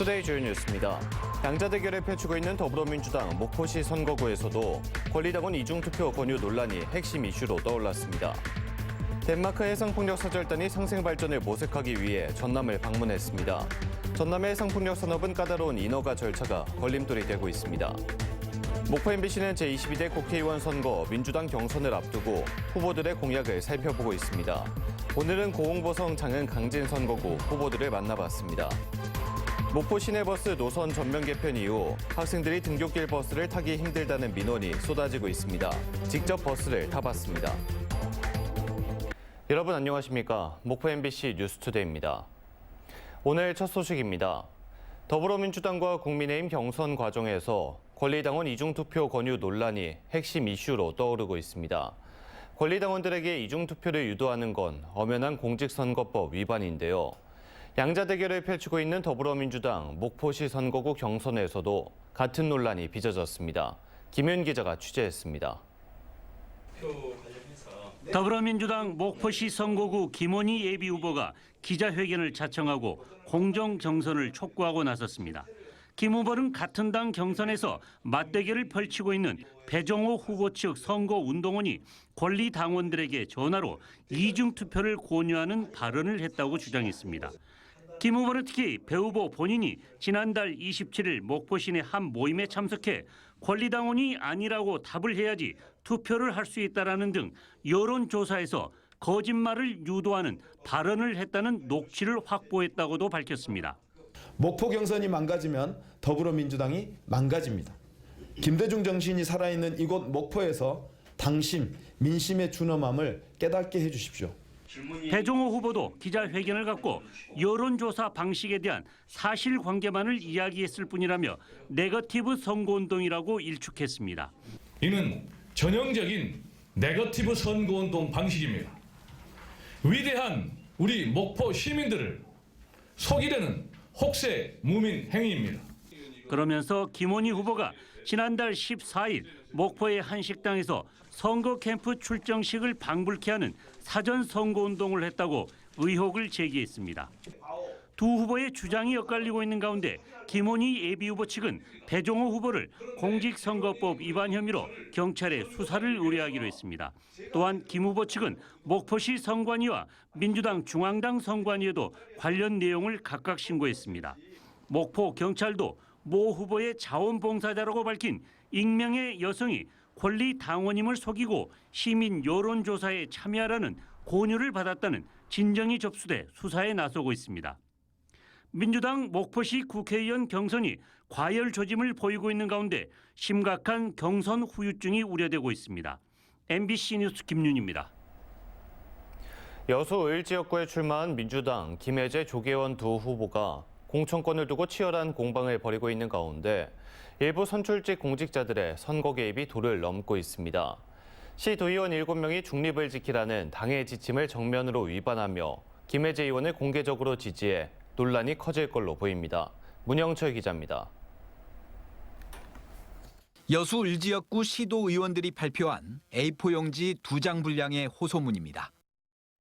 뉴스투데이 주요 뉴스입니다. 양자 대결을 펼치고 있는 더불어민주당 목포시 선거구에서도 권리당원 이중투표 권유 논란이 핵심 이슈로 떠올랐습니다. 덴마크 해상폭력사절단이 상생발전을 모색하기 위해 전남을 방문했습니다. 전남의 해상폭력 산업은 까다로운 인허가 절차가 걸림돌이 되고 있습니다. 목포 MBC는 제22대 국회의원 선거 민주당 경선을 앞두고 후보들의 공약을 살펴보고 있습니다. 오늘은 고흥보성 장흥 강진 선거구 후보들을 만나봤습니다. 목포 시내버스 노선 전면 개편 이후 학생들이 등굣길 버스를 타기 힘들다는 민원이 쏟아지고 있습니다. 직접 버스를 타봤습니다. 여러분 안녕하십니까? 목포 MBC 뉴스투데이입니다. 오늘 첫 소식입니다. 더불어민주당과 국민의힘 경선 과정에서 권리당원 이중투표 권유 논란이 핵심 이슈로 떠오르고 있습니다. 권리당원들에게 이중투표를 유도하는 건 엄연한 공직선거법 위반인데요. 양자 대결을 펼치고 있는 더불어민주당 목포시 선거구 경선에서도 같은 논란이 빚어졌습니다. 김윤 기자가 취재했습니다. 더불어민주당 목포시 선거구 김원희 예비후보가 기자회견을 자청하고 공정정선을 촉구하고 나섰습니다. 김 후보는 같은 당 경선에서 맞대결을 펼치고 있는 배종호 후보 측 선거운동원이 권리당원들에게 전화로 이중투표를 권유하는 발언을 했다고 주장했습니다. 김 후보는 특히 배 후보 본인이 지난달 27일 목포 시내 한 모임에 참석해 권리당원이 아니라고 답을 해야지 투표를 할 수 있다라는 등 여론조사에서 거짓말을 유도하는 발언을 했다는 녹취를 확보했다고도 밝혔습니다. 목포 경선이 망가지면 더불어민주당이 망가집니다. 김대중 정신이 살아있는 이곳 목포에서 당심, 민심의 준엄함을 깨닫게 해주십시오. 배종호 후보도 기자회견을 갖고 여론조사 방식에 대한 사실관계만을 이야기했을 뿐이라며 네거티브 선거운동이라고 일축했습니다. 이는 전형적인 네거티브 선거운동 방식입니다. 위대한 우리 목포 시민들을 속이려는 혹세 무민 행위입니다. 그러면서 김원희 후보가 지난달 14일 목포의 한 식당에서 선거 캠프 출정식을 방불케 하는 사전 선거운동을 했다고 의혹을 제기했습니다. 두 후보의 주장이 엇갈리고 있는 가운데 김원희 예비후보 측은 배종호 후보를 공직선거법 위반 혐의로 경찰에 수사를 의뢰하기로 했습니다. 또한 김 후보 측은 목포시 선관위와 민주당 중앙당 선관위에도 관련 내용을 각각 신고했습니다. 목포 경찰도 모 후보의 자원봉사자라고 밝힌 익명의 여성이 권리당원임을 속이고 시민 여론조사에 참여하라는 권유를 받았다는 진정이 접수돼 수사에 나서고 있습니다. 민주당 목포시 국회의원 경선이 과열 조짐을 보이고 있는 가운데 심각한 경선 후유증이 우려되고 있습니다. MBC 뉴스 김윤입니다. 여수 을지역구에 출마한 민주당 김혜재 조계원 두 후보가 공천권을 두고 치열한 공방을 벌이고 있는 가운데 일부 선출직 공직자들의 선거 개입이 도를 넘고 있습니다. 시 도의원 7명이 중립을 지키라는 당의 지침을 정면으로 위반하며 김혜재 의원을 공개적으로 지지해 논란이 커질 걸로 보입니다. 문영철 기자입니다. 여수 을지역구 시도의원들이 발표한 A4 용지 2장 분량의 호소문입니다.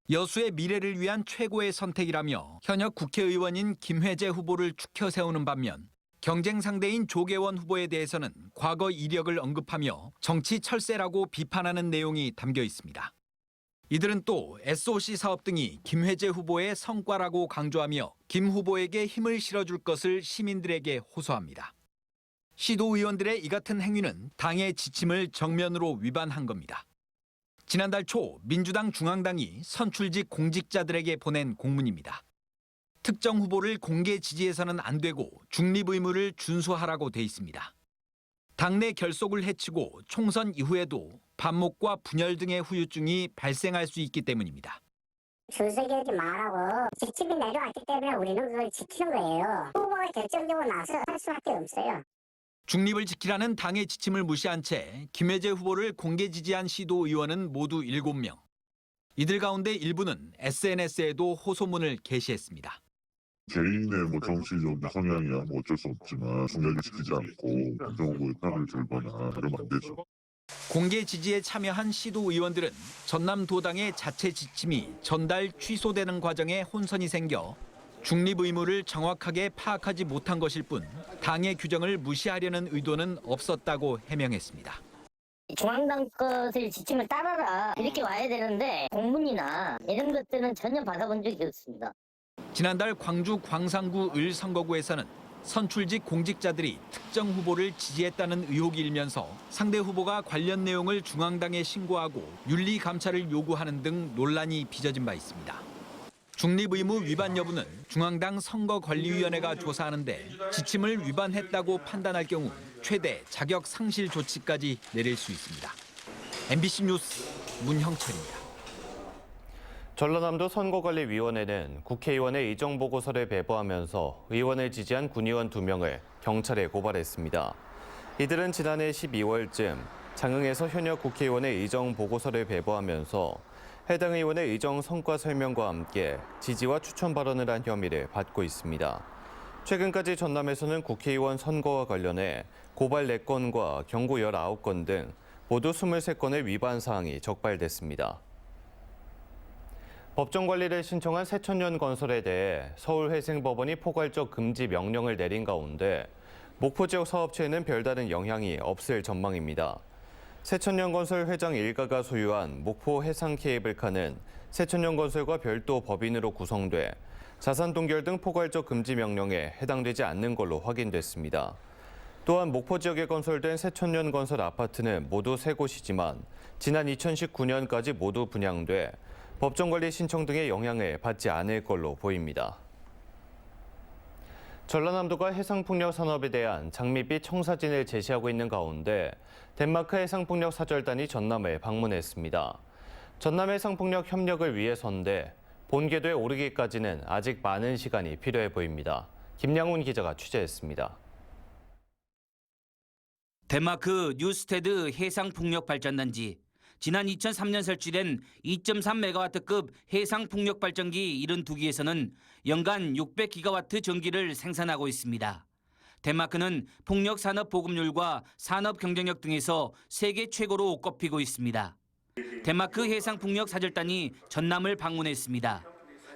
여수의 미래를 위한 최고의 선택이라며 현역 국회의원인 김혜재 후보를 추켜 세우는 반면 경쟁 상대인 조계원 후보에 대해서는 과거 이력을 언급하며 정치 철새라고 비판하는 내용이 담겨 있습니다. 이들은 또 SOC 사업 등이 김혜재 후보의 성과라고 강조하며 김 후보에게 힘을 실어줄 것을 시민들에게 호소합니다. 시도의원들의 이 같은 행위는 당의 지침을 정면으로 위반한 겁니다. 지난달 초 민주당 중앙당이 선출직 공직자들에게 보낸 공문입니다. 특정 후보를 공개 지지해서는 안 되고 중립 의무를 준수하라고 돼 있습니다. 당내 결속을 해치고 총선 이후에도 반목과 분열 등의 후유증이 발생할 수 있기 때문입니다. 준수하지 말라고 지침이 내려왔기 때문에 우리는 그걸 지키는 거예요. 후보가 결정되고 나서 할 수밖에 없어요. 중립을 지키라는 당의 지침을 무시한 채 김혜재 후보를 공개 지지한 시도의원은 모두 7명. 이들 가운데 일부는 SNS에도 호소문을 게시했습니다. 개인의 정치적 성향이야 어쩔 수 없지만 중요하게 지키지 않고 정부의 편을 들거나 이러면 안 되죠. 공개 지지에 참여한 시도의원들은 전남도당의 자체 지침이 전달 취소되는 과정에 혼선이 생겨 중립 의무를 정확하게 파악하지 못한 것일 뿐 당의 규정을 무시하려는 의도는 없었다고 해명했습니다. 중앙당 것을 지침을 따라라 이렇게 와야 되는데 공문이나 이런 것들은 전혀 받아본 적이 없습니다. 지난달 광주 광산구 을 선거구에서는 선출직 공직자들이 특정 후보를 지지했다는 의혹이 일면서 상대 후보가 관련 내용을 중앙당에 신고하고 윤리 감찰을 요구하는 등 논란이 빚어진 바 있습니다. 중립 의무 위반 여부는 중앙당 선거관리위원회가 조사하는데 지침을 위반했다고 판단할 경우 최대 자격 상실 조치까지 내릴 수 있습니다. MBC 뉴스 문형철입니다. 전라남도 선거관리위원회는 국회의원의 이정보고서를 배부하면서 의원을 지지한 군의원 2명을 경찰에 고발했습니다. 이들은 지난해 12월쯤 장흥에서 현역 국회의원의 이정보고서를 배부하면서 해당 의원의 의정 성과 설명과 함께 지지와 추천 발언을 한 혐의를 받고 있습니다. 최근까지 전남에서는 국회의원 선거와 관련해 고발 4건과 경고 19건 등 모두 23건의 위반 사항이 적발됐습니다. 법정 관리를 신청한 새천년 건설에 대해 서울회생법원이 포괄적 금지 명령을 내린 가운데 목포 지역 사업체에는 별다른 영향이 없을 전망입니다. 새천년건설 회장 일가가 소유한 목포 해상 케이블카는 새천년건설과 별도 법인으로 구성돼 자산 동결 등 포괄적 금지 명령에 해당되지 않는 걸로 확인됐습니다. 또한 목포 지역에 건설된 새천년건설 아파트는 모두 3곳이지만 지난 2019년까지 모두 분양돼 법정관리 신청 등의 영향을 받지 않을 걸로 보입니다. 전라남도가 해상풍력 산업에 대한 장밋빛 청사진을 제시하고 있는 가운데 덴마크 해상풍력 사절단이 전남을 방문했습니다. 전남 해상풍력 협력을 위해서인데 본 궤도에 오르기까지는 아직 많은 시간이 필요해 보입니다. 김양훈 기자가 취재했습니다. 덴마크 뉴스테드 해상풍력발전단지. 지난 2003년 설치된 2.3메가와트급 해상풍력발전기 72기에서는 연간 600기가와트 전기를 생산하고 있습니다. 덴마크는 풍력 산업 보급률과 산업 경쟁력 등에서 세계 최고로 꼽히고 있습니다. 덴마크 해상풍력 사절단이 전남을 방문했습니다.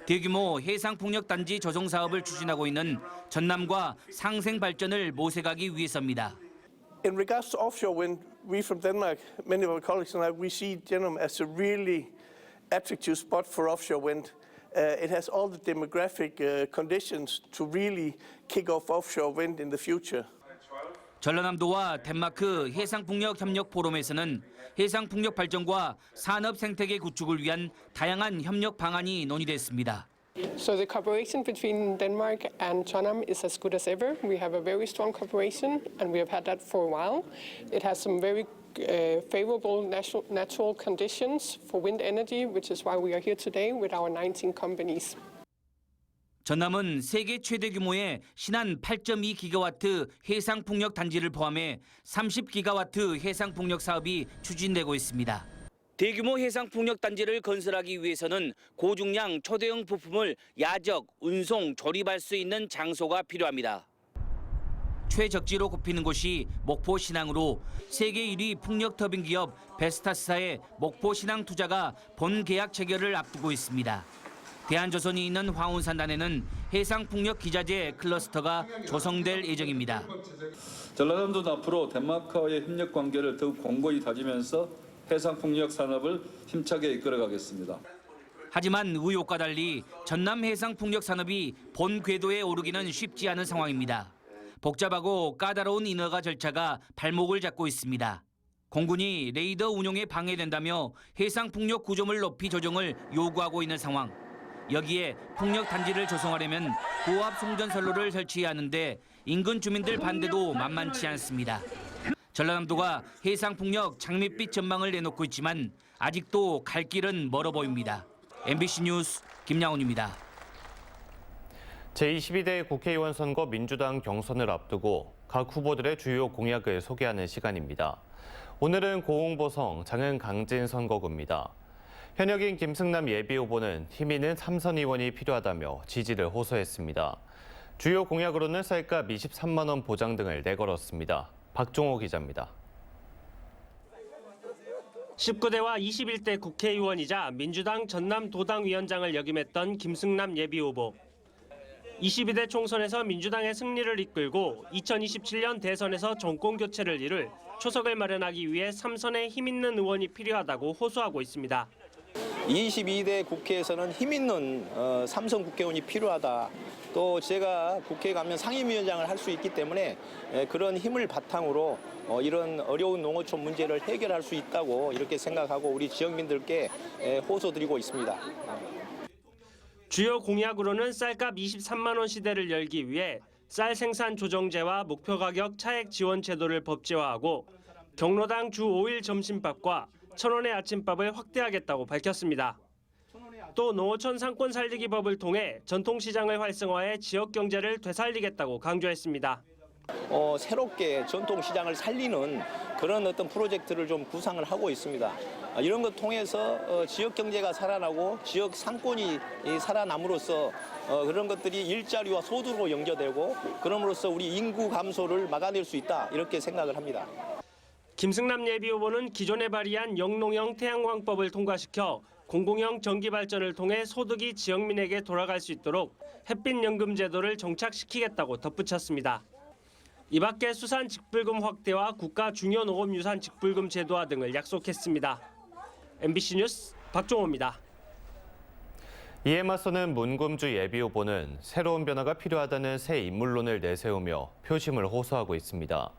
대규모 해상풍력단지 조성 사업을 추진하고 있는 전남과 상생 발전을 모색하기 위해서입니다. In regards to offshore wind, we from Denmark, many of our colleagues and I, we see Denham as a really attractive spot for offshore wind. It has all the demographic conditions to really kick off offshore wind in the future. 전라남도와 덴마크 해상풍력 협력 포럼에서는 해상풍력 발전과 산업 생태계 구축을 위한 다양한 협력 방안이 논의됐습니다. So the cooperation between Denmark and Trondheim is as good as ever. We have a very strong cooperation and we have had that for a while. It has some very favorable natural conditions for wind energy, which is why we are here today with our 19 companies. 전남은 세계 최대 규모의 신한 8.2기가와트 해상풍력 단지를 포함해 30기가와트 해상풍력 사업이 추진되고 있습니다. 대규모 해상풍력 단지를 건설하기 위해서는 고중량 초대형 부품을 야적, 운송, 조립할 수 있는 장소가 필요합니다. 최적지로 꼽히는 곳이 목포 신항으로 세계 1위 풍력 터빈 기업 베스타스사의 목포 신항 투자가 본 계약 체결을 앞두고 있습니다. 대한조선이 있는 황운산단에는 해상풍력 기자재 클러스터가 조성될 예정입니다. 전라남도는 앞으로 덴마크와의 협력 관계를 더욱 공고히 다지면서 해상풍력 산업을 힘차게 이끌어가겠습니다. 하지만 의혹과 달리 전남 해상풍력 산업이 본 궤도에 오르기는 쉽지 않은 상황입니다. 복잡하고 까다로운 인허가 절차가 발목을 잡고 있습니다. 공군이 레이더 운용에 방해된다며 해상풍력 구조물 높이 조정을 요구하고 있는 상황. 여기에 풍력 단지를 조성하려면 고압 송전선로를 설치해야 하는데 인근 주민들 반대도 만만치 않습니다. 전라남도가 해상풍력 장밋빛 전망을 내놓고 있지만 아직도 갈 길은 멀어 보입니다. MBC 뉴스 김양훈입니다. 제22대 국회의원 선거 민주당 경선을 앞두고 각 후보들의 주요 공약을 소개하는 시간입니다. 오늘은 고흥보성 장흥 강진 선거구입니다. 현역인 김승남 예비후보는 힘 있는 3선 의원이 필요하다며 지지를 호소했습니다. 주요 공약으로는 쌀값 23만 원 보장 등을 내걸었습니다. 박종호 기자입니다. 19대와 21대 국회의원이자 민주당 전남도당위원장을 역임했던 김승남 예비후보. 22대 총선에서 민주당의 승리를 이끌고 2027년 대선에서 정권 교체를 이룰 초석을 마련하기 위해 3선의 힘 있는 의원이 필요하다고 호소하고 있습니다. 22대 국회에서는 힘 있는 3선 국회의원이 필요하다. 또 제가 국회에 가면 상임위원장을 할 수 있기 때문에 그런 힘을 바탕으로 이런 어려운 농어촌 문제를 해결할 수 있다고 이렇게 생각하고 우리 지역민들께 호소드리고 있습니다. 주요 공약으로는 쌀값 23만 원 시대를 열기 위해 쌀 생산 조정제와 목표 가격 차액 지원 제도를 법제화하고 경로당 주 5일 점심밥과 1,000원의 아침밥을 확대하겠다고 밝혔습니다. 또 농어촌 상권 살리기 법을 통해 전통시장을 활성화해 지역 경제를 되살리겠다고 강조했습니다. 새롭게 전통시장을 살리는 그런 어떤 프로젝트를 좀 구상을 하고 있습니다. 이런 것 통해서 지역 경제가 살아나고 지역 상권이 살아남으로써 그런 것들이 일자리와 소득으로 연결되고 그럼으로써 우리 인구 감소를 막아낼 수 있다 이렇게 생각을 합니다. 김승남 예비후보는 기존에 발의한 영농형 태양광법을 통과시켜 공공형 전기발전을 통해 소득이 지역민에게 돌아갈 수 있도록 햇빛연금 제도를 정착시키겠다고 덧붙였습니다. 이 밖에 수산 직불금 확대와 국가 중요 농업유산 직불금 제도화 등을 약속했습니다. MBC 뉴스 박종호입니다. 이에 맞서는 문금주 예비후보는 새로운 변화가 필요하다는 새 인물론을 내세우며 표심을 호소하고 있습니다.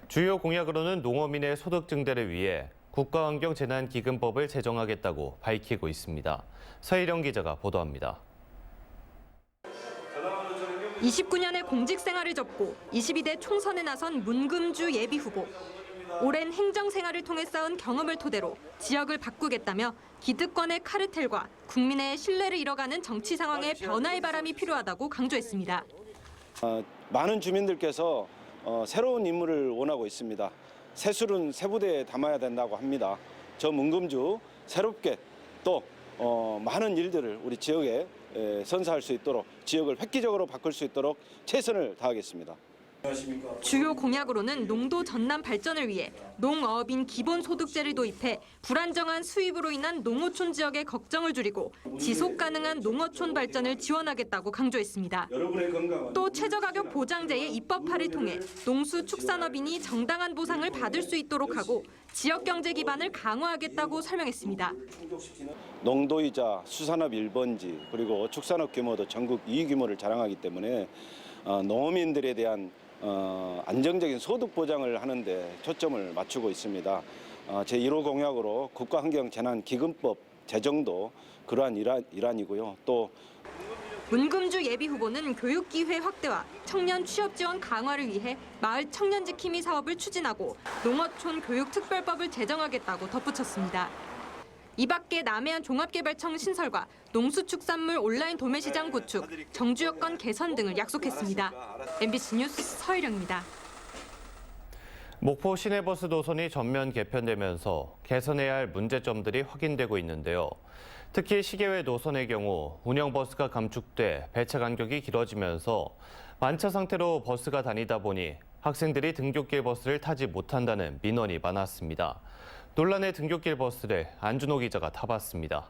주요 공약으로는 농어민의 소득 증대를 위해 국가환경재난기금법을 제정하겠다고 밝히고 있습니다. 서희령 기자가 보도합니다. 29년의 공직 생활을 접고 22대 총선에 나선 문금주 예비후보. 오랜 행정 생활을 통해 쌓은 경험을 토대로 지역을 바꾸겠다며 기득권의 카르텔과 국민의 신뢰를 잃어가는 정치 상황에 변화의 바람이 필요하다고 강조했습니다. 많은 주민들께서 새로운 인물을 원하고 있습니다. 새술은 새부대에 담아야 된다고 합니다. 저 문금주 새롭게 또 많은 일들을 우리 지역에 선사할 수 있도록 지역을 획기적으로 바꿀 수 있도록 최선을 다하겠습니다. 주요 공약으로는 농도 전남 발전을 위해 농어업인 기본소득제를 도입해 불안정한 수입으로 인한 농어촌 지역의 걱정을 줄이고 지속 가능한 농어촌 발전을 지원하겠다고 강조했습니다. 또 최저가격 보장제의 입법화를 통해 농수축산업인이 정당한 보상을 받을 수 있도록 하고 지역 경제 기반을 강화하겠다고 설명했습니다. 농도이자 수산업 1번지 그리고 축산업 규모도 전국 2위 규모를 자랑하기 때문에 농어민들에 대한 안정적인 소득 보장을 하는데 초점을 맞추고 있습니다. 제1호 공약으로 국가환경재난기금법 제정도 그러한 일환이고요. 또 문금주 예비후보는 교육기회 확대와 청년 취업 지원 강화를 위해 마을 청년지킴이 사업을 추진하고 농어촌 교육특별법을 제정하겠다고 덧붙였습니다. 이 밖에 남해안 종합개발청 신설과 농수축산물 온라인 도매시장 구축, 정주 여건 개선 등을 약속했습니다. MBC 뉴스 서희령입니다. 목포 시내버스 노선이 전면 개편되면서 개선해야 할 문제점들이 확인되고 있는데요. 특히 시계외 노선의 경우 운영버스가 감축돼 배차 간격이 길어지면서 만차 상태로 버스가 다니다 보니 학생들이 등굣길 버스를 타지 못한다는 민원이 많았습니다. 논란의 등굣길 버스를 안준호 기자가 타봤습니다.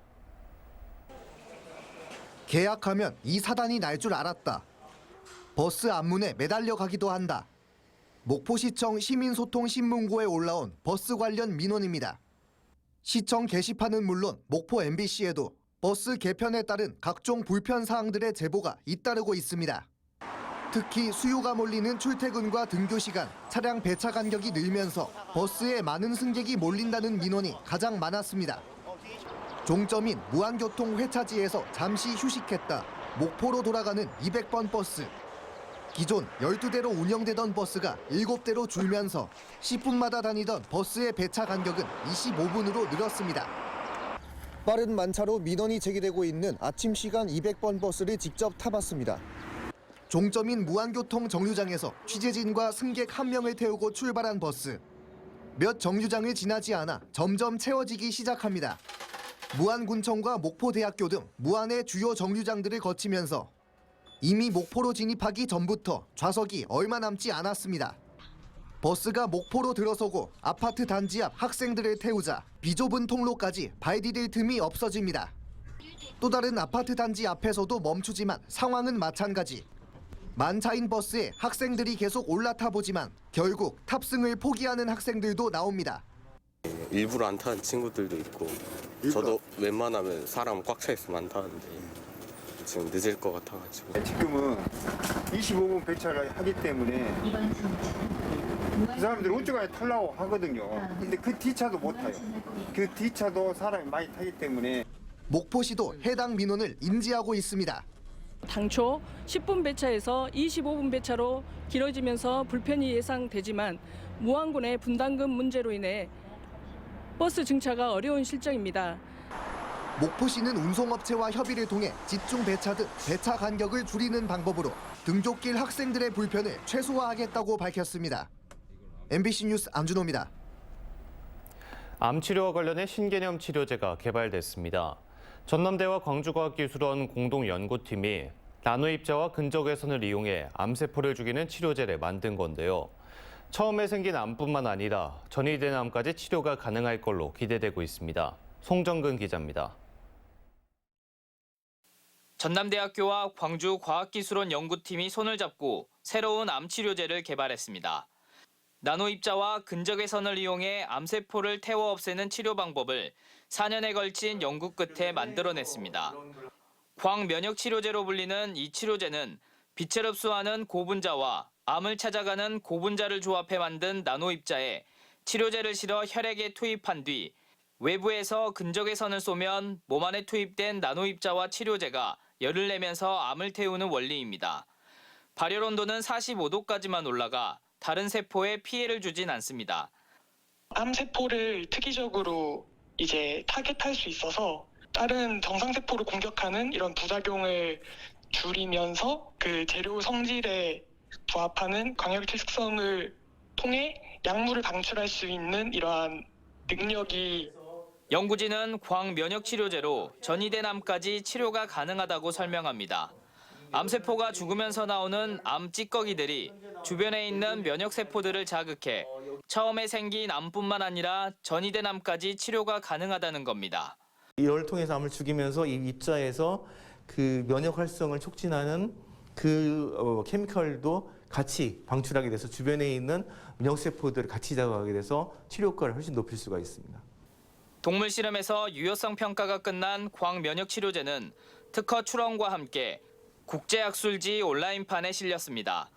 계약하면 이 사단이 날 줄 알았다. 버스 앞문에 매달려 가기도 한다. 목포시청 시민소통신문고에 올라온 버스 관련 민원입니다. 시청 게시판은 물론 목포 MBC에도 버스 개편에 따른 각종 불편 사항들의 제보가 잇따르고 있습니다. 특히 수요가 몰리는 출퇴근과 등교 시간, 차량 배차 간격이 늘면서 버스에 많은 승객이 몰린다는 민원이 가장 많았습니다. 종점인 무안교통 회차지에서 잠시 휴식했다 목포로 돌아가는 200번 버스. 기존 12대로 운영되던 버스가 7대로 줄면서 10분마다 다니던 버스의 배차 간격은 25분으로 늘었습니다. 빠른 만차로 민원이 제기되고 있는 아침 시간 200번 버스를 직접 타봤습니다. 종점인 무안교통 정류장에서 취재진과 승객 1명을 태우고 출발한 버스. 몇 정류장을 지나지 않아 점점 채워지기 시작합니다. 무안군청과 목포대학교 등 무안의 주요 정류장들을 거치면서 이미 목포로 진입하기 전부터 좌석이 얼마 남지 않았습니다. 버스가 목포로 들어서고 아파트 단지 앞 학생들을 태우자 비좁은 통로까지 발 디딜 틈이 없어집니다. 또 다른 아파트 단지 앞에서도 멈추지만 상황은 마찬가지. 만차인 버스에 학생들이 계속 올라타 보지만 결국 탑승을 포기하는 학생들도 나옵니다. 일부러 안 타는 친구들도 있고 저도 웬만하면 사람 꽉 차 있으면 안 타는데 지금 늦을 것 같아가지고. 지금은 25분 배차를 하기 때문에 그 사람들이 우측에 타려고 하거든요. 근데 그 뒤차도 못 타요. 그 뒤차도 사람이 많이 타기 때문에. 목포시도 해당 민원을 인지하고 있습니다. 당초 10분 배차에서 25분 배차로 길어지면서 불편이 예상되지만 무안군의 분담금 문제로 인해 버스 증차가 어려운 실정입니다. 목포시는 운송업체와 협의를 통해 집중 배차 등 배차 간격을 줄이는 방법으로 등굣길 학생들의 불편을 최소화하겠다고 밝혔습니다. MBC 뉴스 안준호입니다. 암 치료와 관련해 신개념 치료제가 개발됐습니다. 전남대와 광주과학기술원 공동연구팀이 나노입자와 근적외선을 이용해 암세포를 죽이는 치료제를 만든 건데요. 처음에 생긴 암뿐만 아니라 전이된 암까지 치료가 가능할 걸로 기대되고 있습니다. 송정근 기자입니다. 전남대학교와 광주과학기술원 연구팀이 손을 잡고 새로운 암 치료제를 개발했습니다. 나노입자와 근적외선을 이용해 암세포를 태워 없애는 치료 방법을 4년에 걸친 연구 끝에 만들어냈습니다. 광면역치료제로 불리는 이 치료제는 빛을 흡수하는 고분자와 암을 찾아가는 고분자를 조합해 만든 나노입자에 치료제를 실어 혈액에 투입한 뒤 외부에서 근적외선을 쏘면 몸 안에 투입된 나노입자와 치료제가 열을 내면서 암을 태우는 원리입니다. 발열 온도는 45도까지만 올라가 다른 세포에 피해를 주진 않습니다. 암세포를 특이적으로 이제 타겟할 수 있어서 다른 정상세포를 공격하는 이런 부작용을 줄이면서 그 재료 성질에 부합하는 광역의 특성을 통해 약물을 방출할 수 있는 이러한 능력이 연구진은 광면역치료제로 전이된 암까지 치료가 가능하다고 설명합니다. 암세포가 죽으면서 나오는 암 찌꺼기들이 주변에 있는 면역세포들을 자극해 처음에 생긴 암뿐만 아니라 전이된 암까지 치료가 가능하다는 겁니다. 이를 통해서 암을 죽이면서 이 입자에서 그 면역 활성을 촉진하는 그 케미컬도 같이 방출하게 돼서 주변에 있는 면역세포들을 같이 자극하게 돼서 치료 효과를 훨씬 높일 수가 있습니다. 동물 실험에서 유효성 평가가 끝난 광면역치료제는 특허 출원과 함께 국제학술지 온라인판에 실렸습니다.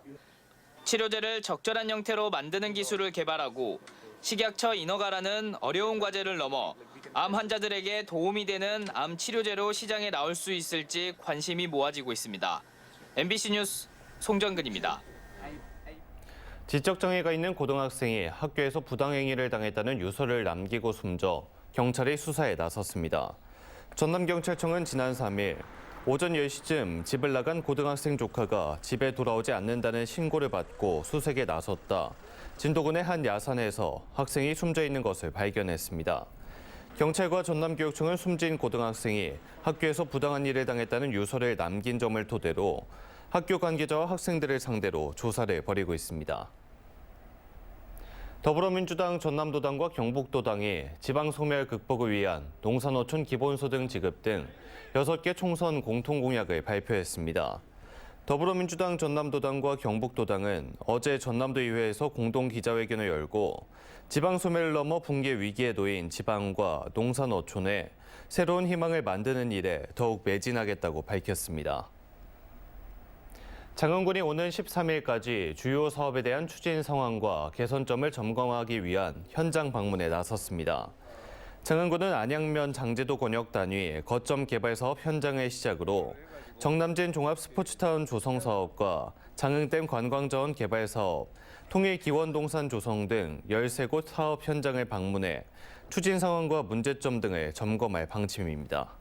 치료제를 적절한 형태로 만드는 기술을 개발하고 식약처 인허가라는 어려운 과제를 넘어 암 환자들에게 도움이 되는 암 치료제로 시장에 나올 수 있을지 관심이 모아지고 있습니다. MBC 뉴스 송정근입니다. 지적장애가 있는 고등학생이 학교에서 부당행위를 당했다는 유서를 남기고 숨져 경찰이 수사에 나섰습니다. 전남경찰청은 지난 3일 오전 10시쯤 집을 나간 고등학생 조카가 집에 돌아오지 않는다는 신고를 받고 수색에 나섰다 진도군의 한 야산에서 학생이 숨져 있는 것을 발견했습니다. 경찰과 전남교육청은 숨진 고등학생이 학교에서 부당한 일을 당했다는 유서를 남긴 점을 토대로 학교 관계자와 학생들을 상대로 조사를 벌이고 있습니다. 더불어민주당 전남도당과 경북도당이 지방소멸 극복을 위한 농산어촌 기본소득 지급 등 6개 총선 공통공약을 발표했습니다. 더불어민주당 전남도당과 경북도당은 어제 전남도의회에서 공동기자회견을 열고 지방소멸을 넘어 붕괴 위기에 놓인 지방과 농산어촌에 새로운 희망을 만드는 일에 더욱 매진하겠다고 밝혔습니다. 장흥군이 오는 13일까지 주요 사업에 대한 추진 상황과 개선점을 점검하기 위한 현장 방문에 나섰습니다. 장흥군은 안양면 장제도 권역 단위 거점 개발 사업 현장을 시작으로 정남진 종합 스포츠타운 조성 사업과 장흥댐 관광자원 개발 사업, 통일 기원동산 조성 등 13곳 사업 현장을 방문해 추진 상황과 문제점 등을 점검할 방침입니다.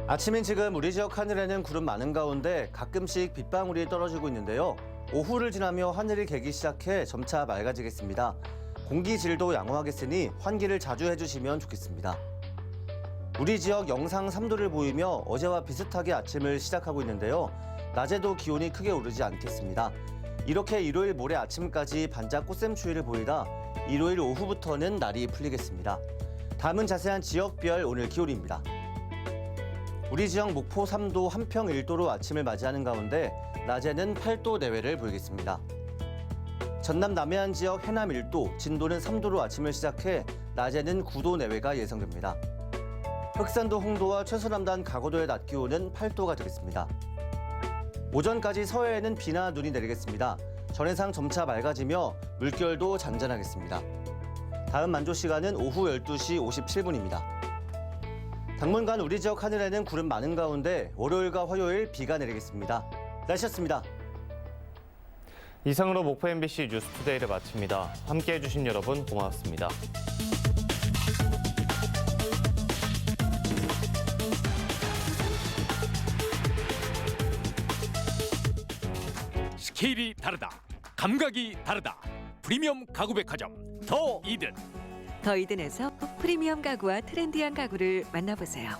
아침인 지금 우리 지역 하늘에는 구름 많은 가운데 가끔씩 빗방울이 떨어지고 있는데요. 오후를 지나며 하늘이 개기 시작해 점차 맑아지겠습니다. 공기 질도 양호하겠으니 환기를 자주 해주시면 좋겠습니다. 우리 지역 영상 3도를 보이며 어제와 비슷하게 아침을 시작하고 있는데요. 낮에도 기온이 크게 오르지 않겠습니다. 이렇게 일요일 모레 아침까지 반짝 꽃샘추위를 보이다 일요일 오후부터는 날이 풀리겠습니다. 다음은 자세한 지역별 오늘 기온입니다. 우리 지역 목포 3도, 한평 1도로 아침을 맞이하는 가운데 낮에는 8도 내외를 보이겠습니다. 전남 남해안 지역 해남 1도, 진도는 3도로 아침을 시작해 낮에는 9도 내외가 예상됩니다. 흑산도 홍도와 최서남단 가고도의 낮 기온은 8도가 되겠습니다. 오전까지 서해에는 비나 눈이 내리겠습니다. 전해상 점차 맑아지며 물결도 잔잔하겠습니다. 다음 만조 시간은 오후 12시 57분입니다. 당분간 우리 지역 하늘에는 구름 많은 가운데 월요일과 화요일 비가 내리겠습니다. 날씨였습니다. 이상으로 목포 MBC 뉴스투데이를 마칩니다. 함께해 주신 여러분 고맙습니다. 스케일이 다르다. 감각이 다르다. 프리미엄 가구 백화점 더 이든. 더 이든에서 프리미엄 가구와 트렌디한 가구를 만나보세요.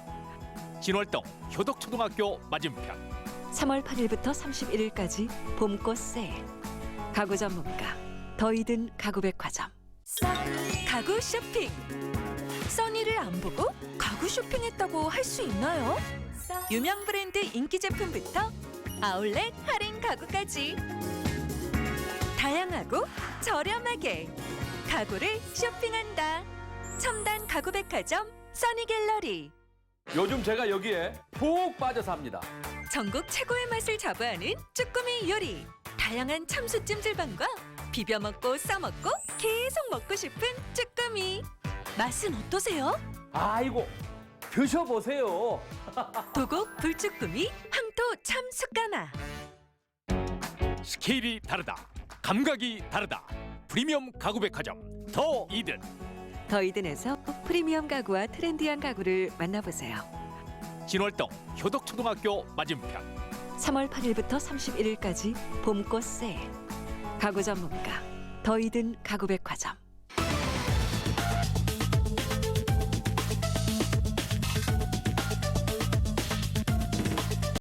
진월동 효덕초등학교 맞은편. 3월 8일부터 31일까지 봄꽃 세일. 가구 전문가 더 이든 가구 백화점. 가구 쇼핑. 써니를 안 보고 가구 쇼핑했다고 할 수 있나요? 유명 브랜드 인기 제품부터 아울렛 할인 가구까지 다양하고 저렴하게 가구를 쇼핑한다. 첨단 가구 백화점 써니갤러리. 요즘 제가 여기에 푹 빠져 삽니다. 전국 최고의 맛을 자부하는 쭈꾸미 요리. 다양한 참수 찜질방과 비벼 먹고 싸 먹고 계속 먹고 싶은 쭈꾸미. 맛은 어떠세요? 아이고, 드셔보세요. 도곡 불쭈꾸미 황토 참 숯가마. 스케일이 다르다. 감각이 다르다. 프리미엄 가구 백화점 더 이든. 더 이든에서 프리미엄 가구와 트렌디한 가구를 만나보세요. 진월동 효덕초등학교 맞은편. 3월 8일부터 31일까지 봄꽃 세일. 가구 전문가 더 이든 가구 백화점.